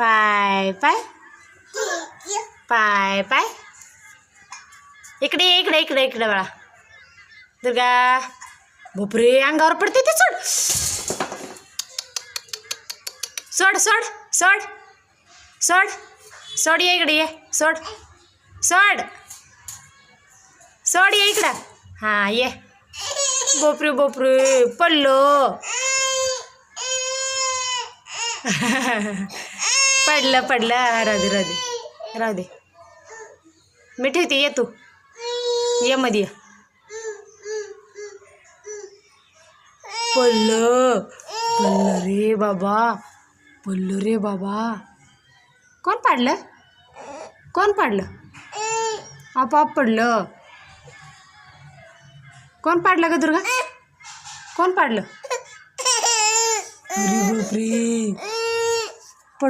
पाय पाय पाय पाय इकडे इकडे इकडे इकडे बाळा दुर्गा बापरे अंगावर पडते ते सोड सोड सोड सोड सोड सोड ये इकडे ये सोड सोड सोड ये इकडं हां ये बापरे बापरे पडलो पडलं पडलं राहू दे राहू दे राहू दे मी ठेवते ये तू ये मध्ये पडलं पडलं रे बाबा पडलं रे बाबा कोण पाडलं कोण पाडलं आपोआप पडलं कोण पाडलं ग दुर्गा कोण पाडलं अरे बापरे